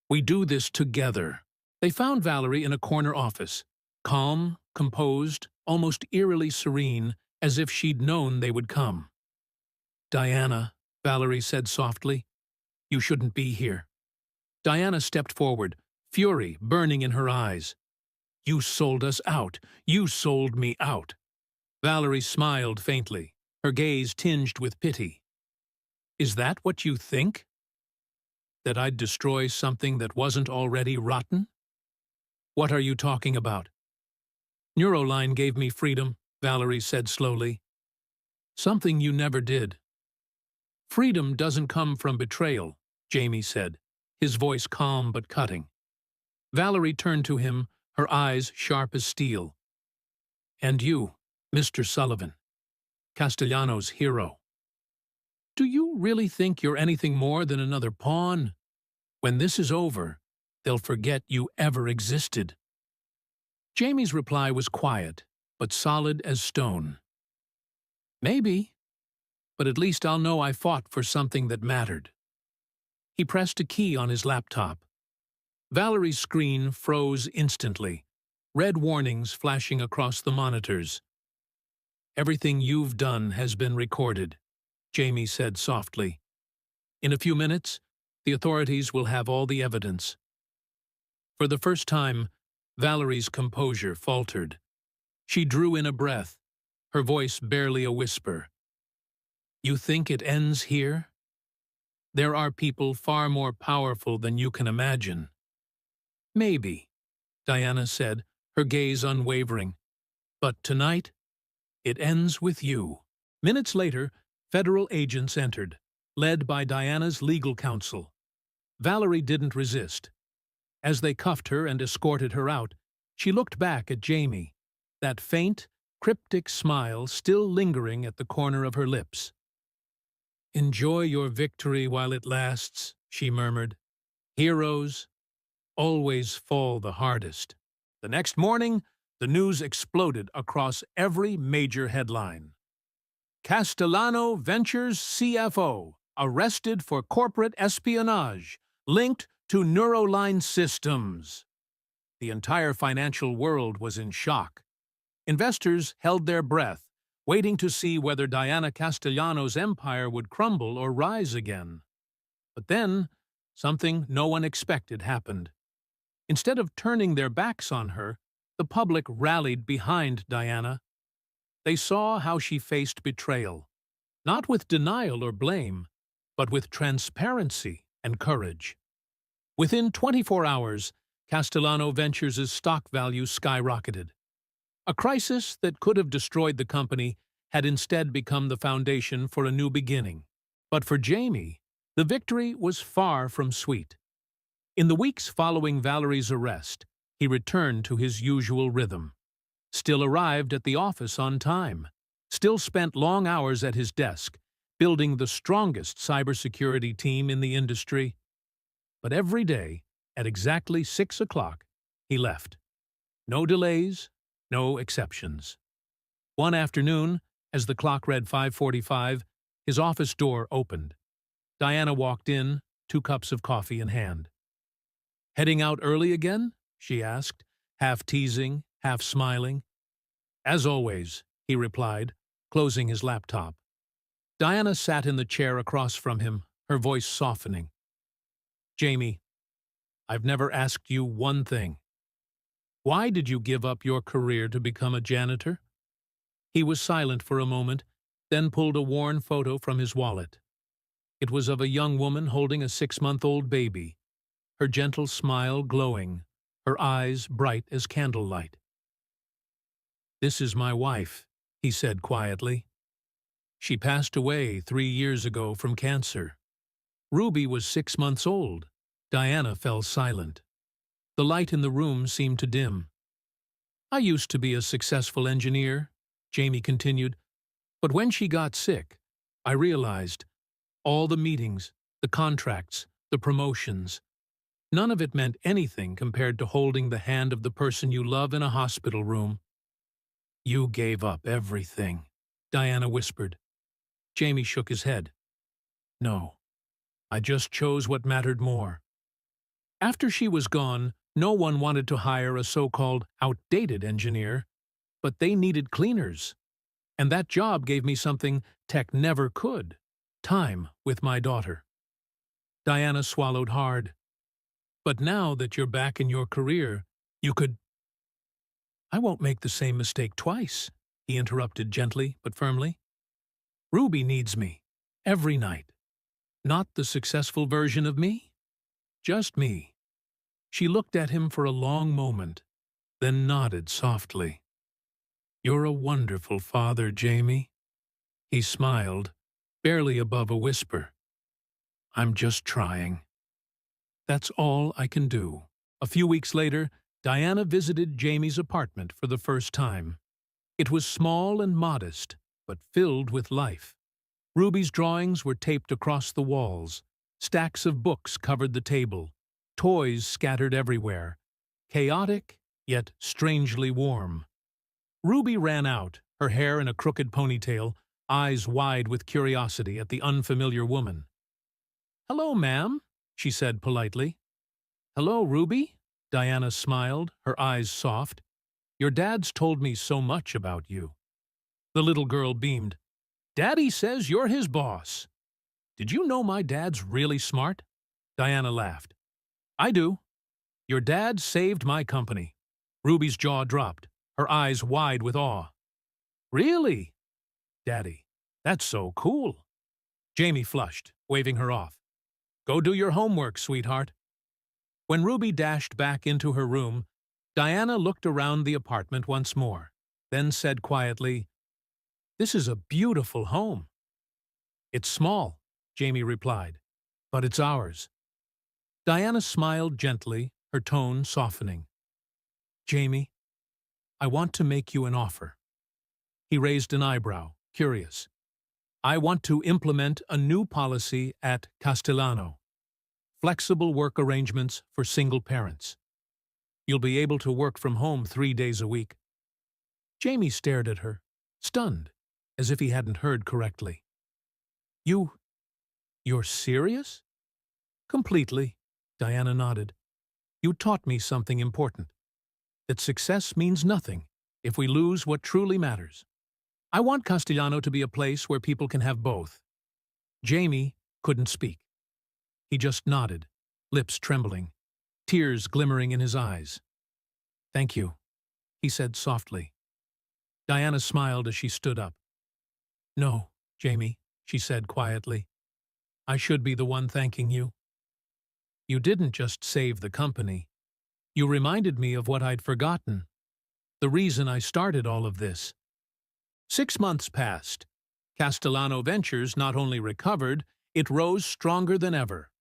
"We do this together." They found Valerie in a corner office, calm, composed, almost eerily serene, as if she'd known they would come. "Diana," Valerie said softly, "you shouldn't be here." Diana stepped forward, fury burning in her eyes. "You sold us out. You sold me out." Valerie smiled faintly, her gaze tinged with pity. "Is that what you think? That I'd destroy something that wasn't already rotten?" "What are you talking about?" "Neuroline gave me freedom," Valerie said slowly. "Something you never did." "Freedom doesn't come from betrayal," Jamie said, his voice calm but cutting. Valerie turned to him, her eyes sharp as steel. "And you, Mr. Sullivan, Castellano's hero. Do you really think you're anything more than another pawn? When this is over, they'll forget you ever existed." Jamie's reply was quiet, but solid as stone. "Maybe, but at least I'll know I fought for something that mattered." He pressed a key on his laptop. Valerie's screen froze instantly, red warnings flashing across the monitors. "Everything you've done has been recorded," Jamie said softly. "In a few minutes, the authorities will have all the evidence." For the first time, Valerie's composure faltered. She drew in a breath, her voice barely a whisper. "You think it ends here? There are people far more powerful than you can imagine." "Maybe," Diana said, her gaze unwavering. "But tonight, it ends with you." Minutes later, federal agents entered, led by Diana's legal counsel. Valerie didn't resist. As they cuffed her and escorted her out, she looked back at Jamie, that faint, cryptic smile still lingering at the corner of her lips. "Enjoy your victory while it lasts," she murmured. "Heroes always fall the hardest." The next morning, the news exploded across every major headline. "Castellano Ventures CFO arrested for corporate espionage, linked to Neuroline Systems." The entire financial world was in shock. Investors held their breath, waiting to see whether Diana Castellano's empire would crumble or rise again. But then, something no one expected happened. Instead of turning their backs on her, the public rallied behind Diana. They saw how she faced betrayal, not with denial or blame, but with transparency and courage. Within 24 hours, Castellano Ventures' stock value skyrocketed. A crisis that could have destroyed the company had instead become the foundation for a new beginning. But for Jamie, the victory was far from sweet. In the weeks following Valerie's arrest, he returned to his usual rhythm. Still arrived at the office on time. Still spent long hours at his desk, building the strongest cybersecurity team in the industry. But every day, at exactly 6 o'clock, he left. No delays, no exceptions. One afternoon, As the clock read 5:45, his office door opened. Diana walked in, 2 cups of coffee in hand. "Heading out early again?" she asked, half teasing, half smiling. "As always," he replied, closing his laptop. Diana sat in the chair across from him, her voice softening. "Jamie, I've never asked you one thing. Why did you give up your career to become a janitor?" He was silent for a moment, then pulled a worn photo from his wallet. It was of a young woman holding a 6-month-old baby, her gentle smile glowing, her eyes bright as candlelight. "This is my wife," he said quietly. "She passed away 3 years ago from cancer." Ruby was 6 months old. Diana fell silent. The light in the room seemed to dim. "I used to be a successful engineer," Jamie continued, "but when she got sick, I realized all the meetings, the contracts, the promotions, none of it meant anything compared to holding the hand of the person you love in a hospital room." "You gave up everything," Diana whispered. Jamie shook his head. "No, I just chose what mattered more." After she was gone, no one wanted to hire a so-called outdated engineer, but they needed cleaners. And that job gave me something tech never could: time with my daughter. Diana swallowed hard. "But now that you're back in your career, you could—" "I won't make the same mistake twice," he interrupted gently but firmly. "Ruby needs me, every night. Not the successful version of me, just me." She looked at him for a long moment, then nodded softly. "You're a wonderful father, Jamie." He smiled, barely above a whisper. "I'm just trying. That's all I can do." A few weeks later, Diana visited Jamie's apartment for the first time. It was small and modest, but filled with life. Ruby's drawings were taped across the walls. Stacks of books covered the table. Toys scattered everywhere. Chaotic, yet strangely warm. Ruby ran out, her hair in a crooked ponytail, eyes wide with curiosity at the unfamiliar woman. "Hello, ma'am," she said politely. "Hello, Ruby," Diana smiled, her eyes soft. "Your dad's told me so much about you." The little girl beamed. "Daddy says you're his boss." "Did you know my dad's really smart?" Diana laughed. "I do. Your dad saved my company." Ruby's jaw dropped, her eyes wide with awe. "Really? Daddy, that's so cool." Jamie flushed, waving her off. "Go do your homework, sweetheart." When Ruby dashed back into her room, Diana looked around the apartment once more, then said quietly, "This is a beautiful home." "It's small," Jamie replied, "but it's ours." Diana smiled gently, her tone softening. "Jamie, I want to make you an offer." He raised an eyebrow, curious. "I want to implement a new policy at Castellano. Flexible work arrangements for single parents. You'll be able to work from home 3 days a week." Jamie stared at her, stunned, as if he hadn't heard correctly. You're serious?" "Completely," Diana nodded. "You taught me something important. That success means nothing if we lose what truly matters. I want Castellano to be a place where people can have both." Jamie couldn't speak. He just nodded, lips trembling, tears glimmering in his eyes. "Thank you," he said softly. Diana smiled as she stood up. "No, Jamie," she said quietly. "I should be the one thanking you. You didn't just save the company. You reminded me of what I'd forgotten. The reason I started all of this." 6 months passed. Castellano Ventures not only recovered, it rose stronger than ever.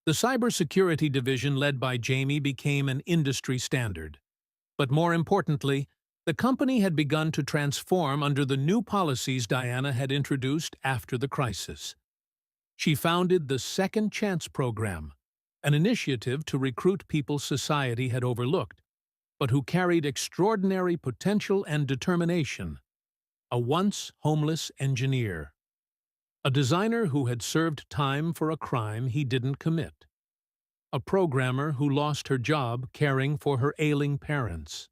The cybersecurity division led by Jamie became an industry standard. But more importantly, the company had begun to transform under the new policies Diana had introduced after the crisis. She founded the Second Chance program, an initiative to recruit people society had overlooked, but who carried extraordinary potential and determination. a once homeless engineer. A designer who had served time for a crime he didn't commit. A programmer who lost her job caring for her ailing parents.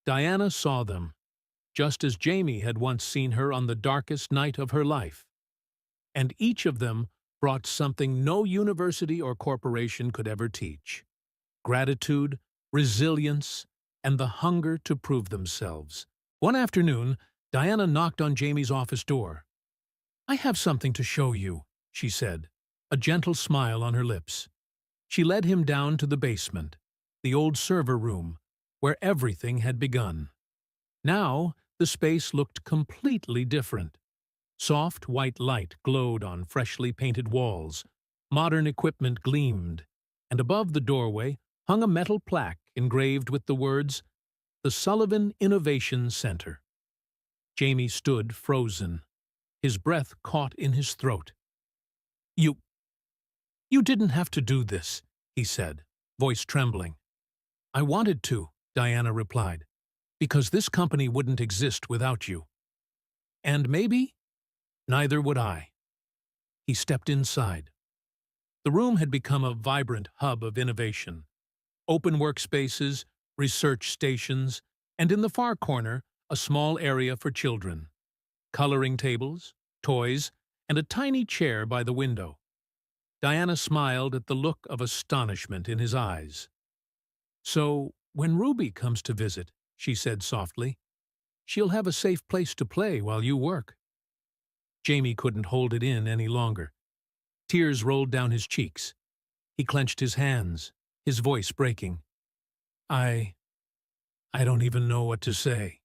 Diana saw them, just as Jamie had once seen her on the darkest night of her life. And each of them brought something no university or corporation could ever teach: gratitude, resilience, and the hunger to prove themselves. One afternoon, Diana knocked on Jamie's office door. "I have something to show you," she said, a gentle smile on her lips. She led him down to the basement, the old server room, where everything had begun. Now, the space looked completely different. Soft white light glowed on freshly painted walls, modern equipment gleamed, and above the doorway hung a metal plaque engraved with the words, "The Sullivan Innovation Center." Jamie stood frozen, his breath caught in his throat. You didn't have to do this," he said, voice trembling. "I wanted to," Diana replied, "because this company wouldn't exist without you. And maybe, neither would I." He stepped inside. The room had become a vibrant hub of innovation. Open workspaces, research stations, and in the far corner, a small area for children. Coloring tables, toys, and a tiny chair by the window. Diana smiled at the look of astonishment in his eyes. "So, when Ruby comes to visit," she said softly, "she'll have a safe place to play while you work." Jamie couldn't hold it in any longer. Tears rolled down his cheeks. He clenched his hands, his voice breaking. I don't even know what to say."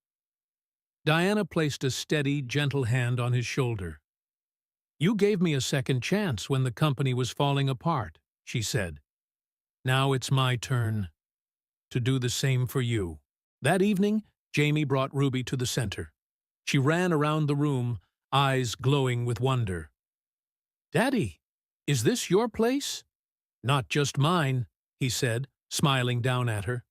Diana placed a steady, gentle hand on his shoulder. "You gave me a second chance when the company was falling apart," she said. "Now it's my turn to do the same for you." That evening, Jamie brought Ruby to the center. She ran around the room, eyes glowing with wonder. "Daddy, is this your place?" "Not just mine," he said, smiling down at her.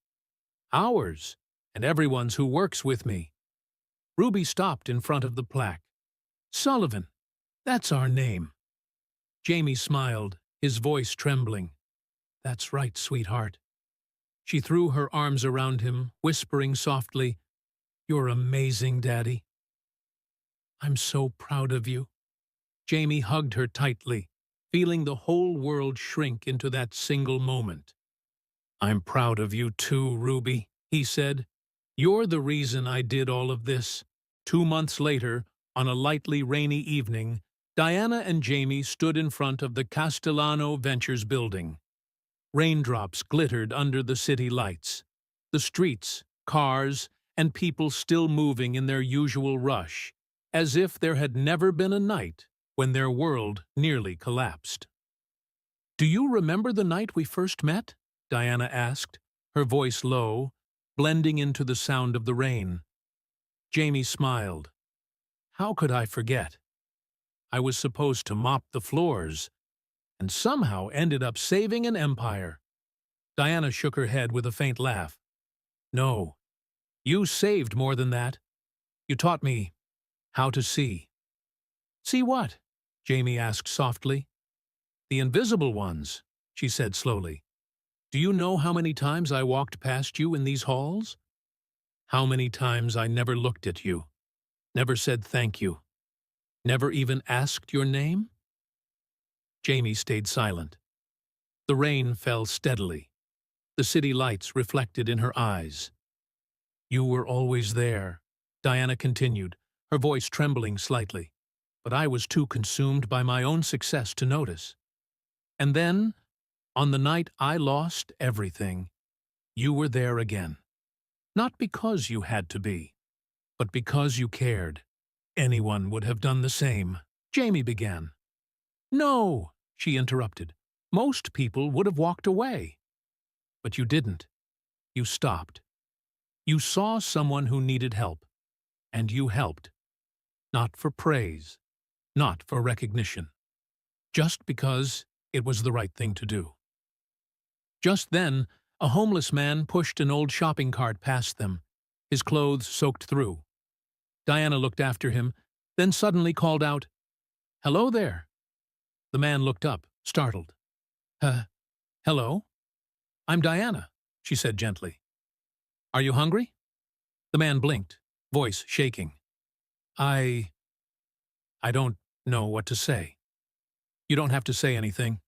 "Ours, and everyone's who works with me." Ruby stopped in front of the plaque. "Sullivan, that's our name." Jamie smiled, his voice trembling. "That's right, sweetheart." She threw her arms around him, whispering softly, "You're amazing, Daddy." "I'm so proud of you." Jamie hugged her tightly, feeling the whole world shrink into that single moment. "I'm proud of you too, Ruby," he said. "You're the reason I did all of this." 2 months later, on a lightly rainy evening, Diana and Jamie stood in front of the Castellano Ventures building. Raindrops glittered under the city lights. The streets, cars, and people still moving in their usual rush, as if there had never been a night when their world nearly collapsed. "Do you remember the night we first met?" Diana asked, her voice low, blending into the sound of the rain. Jamie smiled. "How could I forget? I was supposed to mop the floors, and somehow ended up saving an empire." Diana shook her head with a faint laugh. "No, you saved more than that. You taught me how to see." "See what?" Jamie asked softly. "The invisible ones," she said slowly. "Do you know how many times I walked past you in these halls? How many times I never looked at you, never said thank you, never even asked your name?" Jamie stayed silent. The rain fell steadily. The city lights reflected in her eyes. "You were always there," Diana continued, her voice trembling slightly. "But I was too consumed by my own success to notice. And then, on the night I lost everything, you were there again. Not because you had to be, but because you cared. Anyone would have done the same." Jamie began. "No," she interrupted. "Most people would have walked away. But you didn't. You stopped. You saw someone who needed help, and you helped. Not for praise, not for recognition. Just because it was the right thing to do." Just then, a homeless man pushed an old shopping cart past them, his clothes soaked through. Diana looked after him, then suddenly called out, "Hello there." The man looked up, startled. Hello? I'm Diana," she said gently. "Are you hungry?" The man blinked, voice shaking. I don't know what to say." "You don't have to say anything."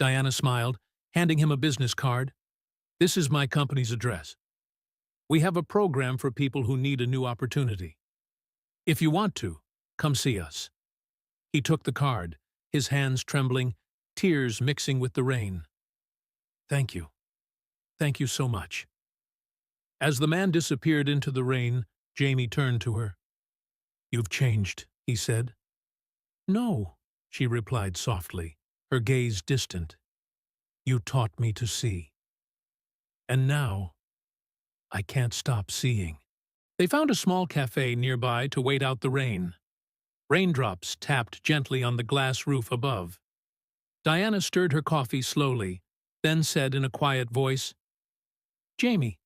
Diana smiled, handing him a business card. "This is my company's address. We have a program for people who need a new opportunity. If you want to, come see us." He took the card, his hands trembling, tears mixing with the rain. "Thank you. Thank you so much." As the man disappeared into the rain, Jamie turned to her. "You've changed," he said. "No," she replied softly, her gaze distant. "You taught me to see. And now, I can't stop seeing." They found a small cafe nearby to wait out the rain. Raindrops tapped gently on the glass roof above. Diana stirred her coffee slowly, then said in a quiet voice, "Jamie,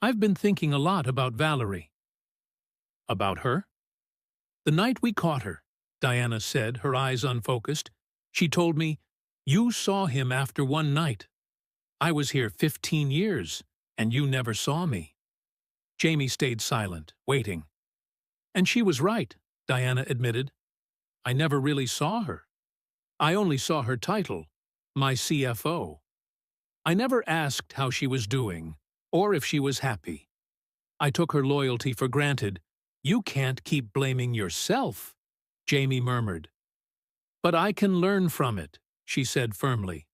I've been thinking a lot about Valerie." "About her?" "The night we caught her," Diana said, her eyes unfocused. "She told me, 'You saw him after one night. I was here 15 years, and you never saw me.'" Jamie stayed silent, waiting. "And she was right," Diana admitted. "I never really saw her. I only saw her title, my CFO. I never asked how she was doing, or if she was happy. I took her loyalty for granted." "You can't keep blaming yourself," Jamie murmured. "But I can learn from it," she said firmly.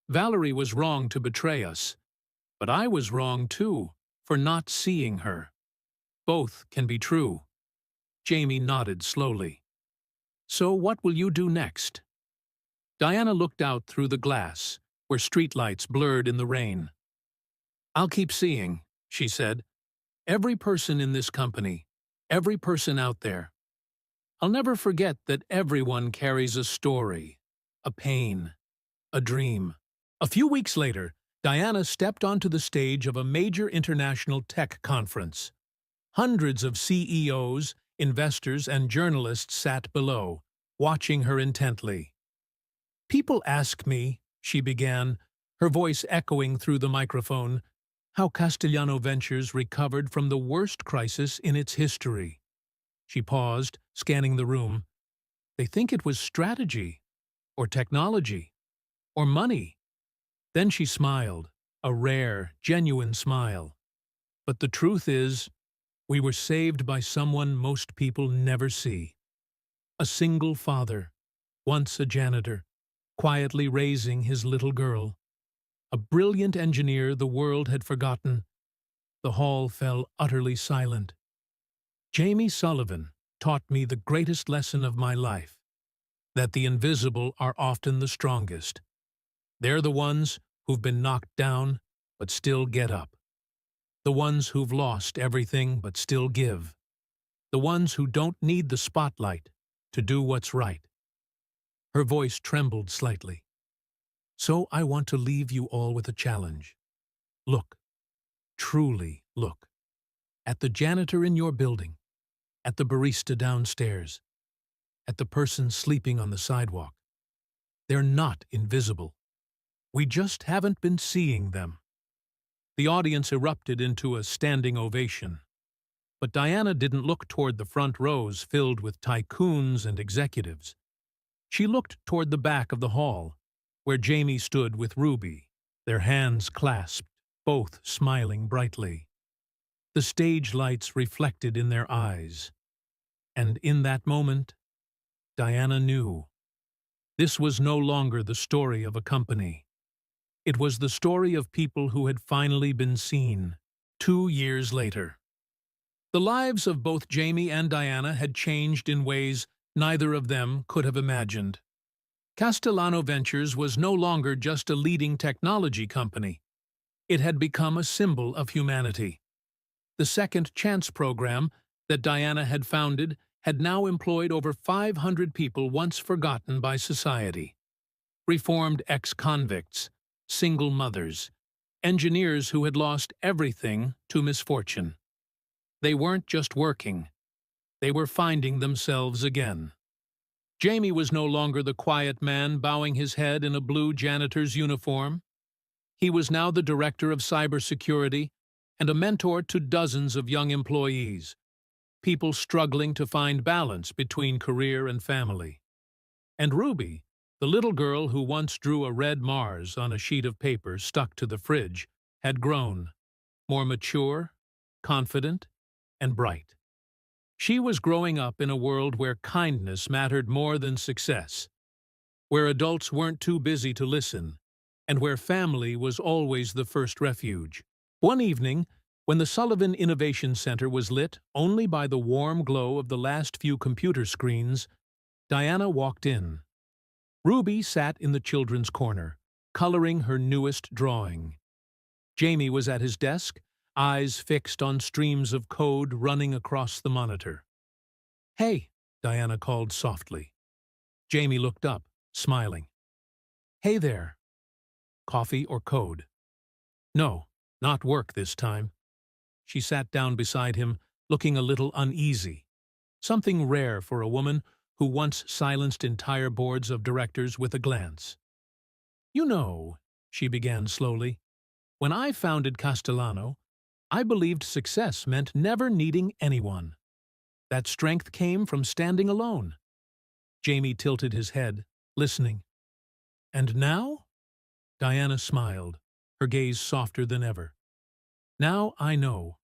"Valerie was wrong to betray us, but I was wrong too, for not seeing her. Both can be true." Jamie nodded slowly. "So what will you do next?" Diana looked out through the glass, where streetlights blurred in the rain. "I'll keep seeing," she said. "Every person in this company, every person out there. I'll never forget that everyone carries a story, a pain, a dream." A few weeks later, Diana stepped onto the stage of a major international tech conference. Hundreds of CEOs, investors, and journalists sat below, watching her intently. "People ask me," she began, her voice echoing through the microphone, "how Castellano Ventures recovered from the worst crisis in its history." She paused, scanning the room. "They think it was strategy, or technology, or money." Then she smiled, a rare, genuine smile. "But the truth is, we were saved by someone most people never see. A single father, once a janitor, quietly raising his little girl. A brilliant engineer the world had forgotten." The hall fell utterly silent. "Jamie Sullivan taught me the greatest lesson of my life, that the invisible are often the strongest. They're the ones who've been knocked down but still get up. The ones who've lost everything but still give. The ones who don't need the spotlight to do what's right." Her voice trembled slightly. "So I want to leave you all with a challenge. Look, truly look, at the janitor in your building, at the barista downstairs, at the person sleeping on the sidewalk. They're not invisible. We just haven't been seeing them." The audience erupted into a standing ovation. But Diana didn't look toward the front rows filled with tycoons and executives. She looked toward the back of the hall, where Jamie stood with Ruby, their hands clasped, both smiling brightly. The stage lights reflected in their eyes. And in that moment, Diana knew. This was no longer the story of a company. It was the story of people who had finally been seen, 2 years later. The lives of both Jamie and Diana had changed in ways neither of them could have imagined. Castellano Ventures was no longer just a leading technology company. It had become a symbol of humanity. The Second Chance program that Diana had founded had now employed over 500 people once forgotten by society. Reformed ex-convicts, single mothers, engineers who had lost everything to misfortune. They weren't just working. They were finding themselves again. Jamie was no longer the quiet man bowing his head in a blue janitor's uniform. He was now the director of cybersecurity and a mentor to dozens of young employees, people struggling to find balance between career and family. And Ruby, the little girl who once drew a red Mars on a sheet of paper stuck to the fridge, had grown, more mature, confident, and bright. She was growing up in a world where kindness mattered more than success, where adults weren't too busy to listen, and where family was always the first refuge. One evening, when the Sullivan Innovation Center was lit only by the warm glow of the last few computer screens, Diana walked in. Ruby sat in the children's corner, coloring her newest drawing. Jamie was at his desk, eyes fixed on streams of code running across the monitor. "Hey," Diana called softly. Jamie looked up, smiling. "Hey there. Coffee or code?" "No, not work this time." She sat down beside him, looking a little uneasy, something rare for a woman who once silenced entire boards of directors with a glance. "You know," she began slowly, "when I founded Castellano, I believed success meant never needing anyone. That strength came from standing alone." Jamie tilted his head, listening. "And now?" Diana smiled, her gaze softer than ever. "Now I know.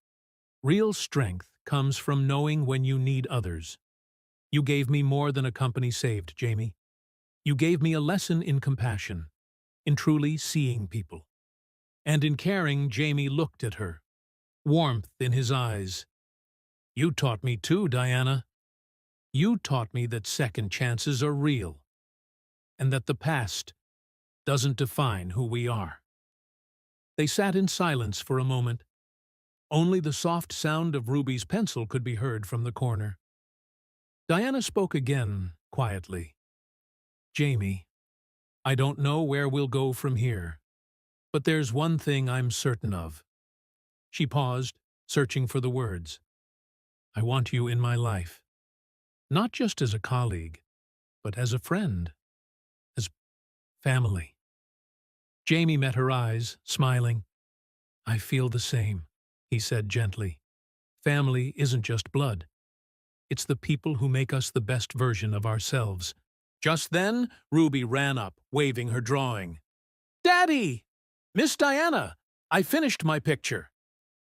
Real strength comes from knowing when you need others. You gave me more than a company saved, Jamie. You gave me a lesson in compassion, in truly seeing people." And in caring, Jamie looked at her, warmth in his eyes. "You taught me too, Diana. You taught me that second chances are real, and that the past doesn't define who we are." They sat in silence for a moment. Only the soft sound of Ruby's pencil could be heard from the corner. Diana spoke again, quietly. "Jamie, I don't know where we'll go from here, but there's one thing I'm certain of." She paused, searching for the words. "I want you in my life, not just as a colleague, but as a friend, as family." Jamie met her eyes, smiling. "I feel the same," he said gently. "Family isn't just blood. It's the people who make us the best version of ourselves." Just then, Ruby ran up, waving her drawing. "Daddy! Miss Diana! I finished my picture."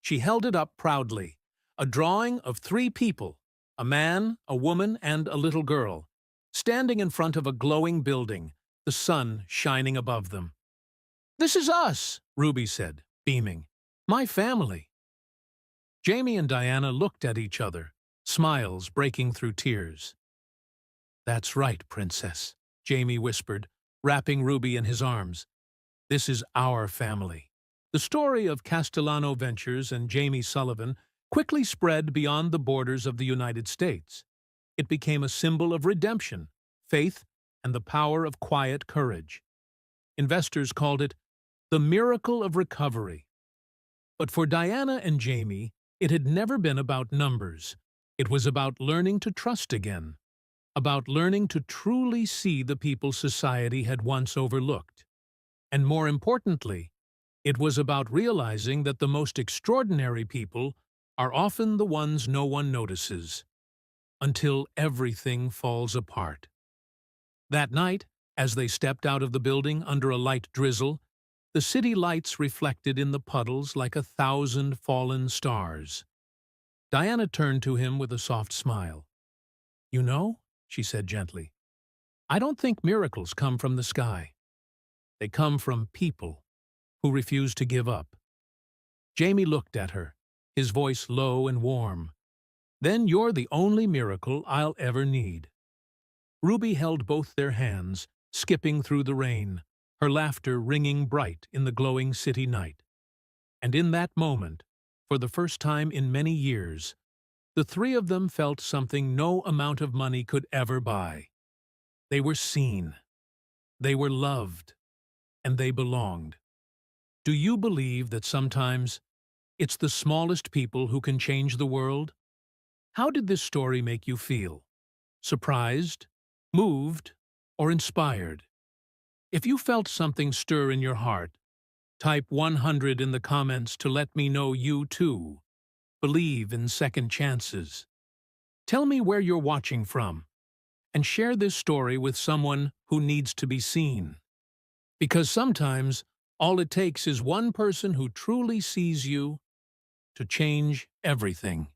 She held it up proudly, a drawing of 3 people, a man, a woman, and a little girl, standing in front of a glowing building, the sun shining above them. "This is us," Ruby said, beaming. "My family." Jamie and Diana looked at each other, smiles breaking through tears. "That's right, Princess," Jamie whispered, wrapping Ruby in his arms. "This is our family." The story of Castellano Ventures and Jamie Sullivan quickly spread beyond the borders of the United States. It became a symbol of redemption, faith, and the power of quiet courage. Investors called it the miracle of recovery. But for Diana and Jamie, it had never been about numbers. It was about learning to trust again, about learning to truly see the people society had once overlooked. And more importantly, it was about realizing that the most extraordinary people are often the ones no one notices, until everything falls apart. That night, as they stepped out of the building under a light drizzle, the city lights reflected in the puddles like 1,000 fallen stars. Diana turned to him with a soft smile. "You know," she said gently, "I don't think miracles come from the sky. They come from people who refuse to give up." Jamie looked at her, his voice low and warm. "Then you're the only miracle I'll ever need." Ruby held both their hands, skipping through the rain, her laughter ringing bright in the glowing city night. And in that moment, for the first time in many years, the 3 of them felt something no amount of money could ever buy. They were seen, they were loved, and they belonged. Do you believe that sometimes it's the smallest people who can change the world? How did this story make you feel? Surprised, moved, or inspired? If you felt something stir in your heart, type 100 in the comments to let me know you too believe in second chances. Tell me where you're watching from, and share this story with someone who needs to be seen. Because sometimes, all it takes is one person who truly sees you to change everything.